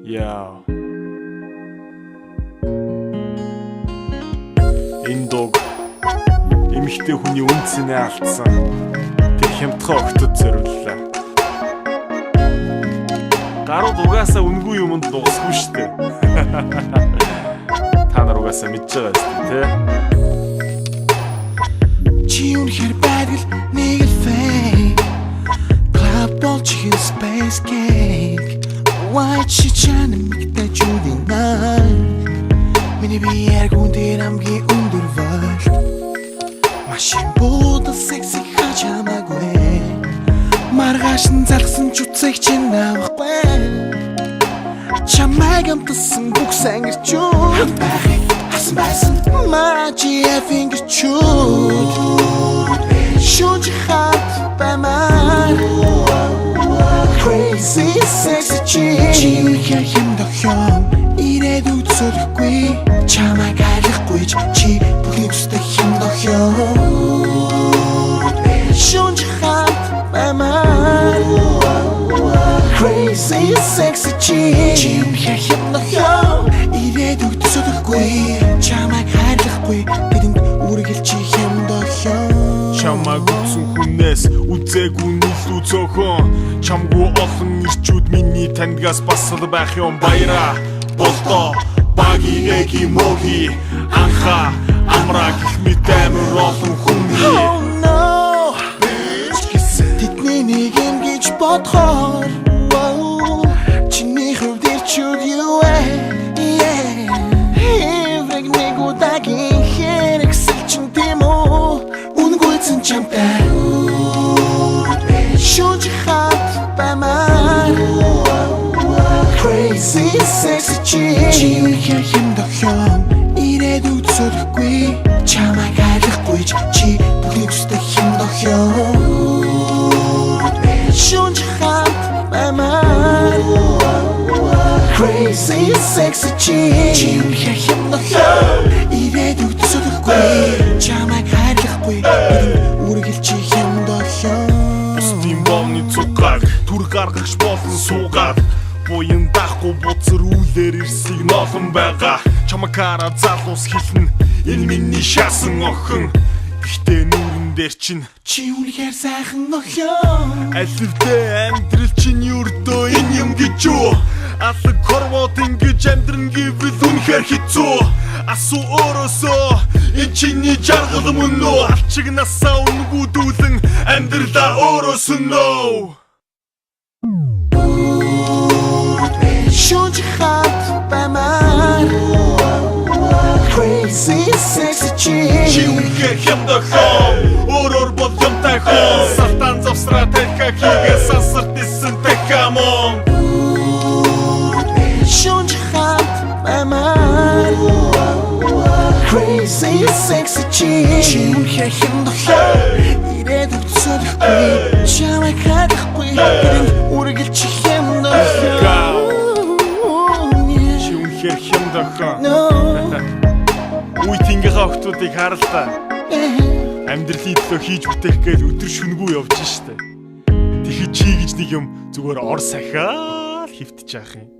Яа. Энэ дог эмэгтэй хүний үнцэнэ алдсан тэр хямдхан огтод зориуллаа. Гарууд угаасаа үнгүй юмд дуусгүй штэ. Та нар угаасаа мэдж байгаа шүү дээ, тэ? Чи үнэхээр байдал нэг л fake Club болчихын space cake White shit чана мигтэй чүүдийн нар Миний биеэр гүндэр амгийн өндөр вольт Машин буудал секси хач хамаагүй Маргааш нь залгсан ч уцыг чинь авахгүй Чамайг амтсан бүх сангэрчүүд Хамбахыг хасан байсан Magic fingerчүүд Шүнж хат баймаар Crazy sexy chick Чи үнэхээр хямдхан Ирээдүйд солихгүй Чамайг хайрлахгүй чи бүхний төстэй хямдхан Шүнж хат баймаар Crazy sexy chick Чи үнэхээр хямдхан Ирээдүйд солихгүй Чамайг хайрлахгүй тэдэнд үргэлж чи хямдхан Чамайг үзсэн хүнээс үзээгүй нийлүү цөөхөн Чамгүй олон ирчүүд миний тандгаас басал байх юм баяра Болдоо баги эги моги анха амра гэх мэт амар олон хүн Oh no Тэдний нэг юм гэж бодхоор Чиний хувьд ирчүүд юу вэ Эврэг нэг удагийн хэрэгсэл чин тийм үү Үнгүйцэн чамтай Шүнж хат баймаар Crazy sexy chick Чи үнэхээр хямдхан Ирээдүйд солихгүй Чамайг хайрлахгүй чи бүхний төстэй хямдхан Шүнж хат баймаар Crazy sexy chick Чи үнэхээр хямдхан Ирээдүйд солихгүй Чамайг хайрлахгүй үргэлж чи хямдхан Бусдын боомны цугаг түр гаргахч болон суугаад Буян дахгүй буцар үүлэр ирсийг ноолон байгаа Чамакара залуус хэлнэ энэ миний шаасан охин Гэхдээ нүүрэн дээр чинь Чи үнэхээр сайхан охин Аливдээ амьдрал чинь юрдөө энэ юм гэж юу Алаг хорвоод ингэж амьдран гэвэл үнэхээр хэцүү Асуу өөрөөсөө энэ чиний жаргал мөн үү Алчигнасаа үнгүүдүүлэн амьдралаа өөрөөс нь нөө Шүнж хат баймаар Crazy sexy chick Чи үнэхээр хямдхан Өөрөөр бол юмтай хон Салтан завсраа тэрхэ хийгээ сансарт исэн тэхэмон Шүнж хат баймаар Crazy sexy chick Чи үнэхээр хямдхан Ирээдүйд солихгүй Чамайг хайрлахгүй тэдэнд үргэлж чи хямдхан Үнэхээр хямдхан Үе тэнгийнхаа охтуудыг харалтаа Амьдралын төлөө хийж бүтээх гээл өдөр шөнөгүй явж штэ Тэгэхэд чи гэж нэг юм зүгээр ор сахиал хөвтж яах юм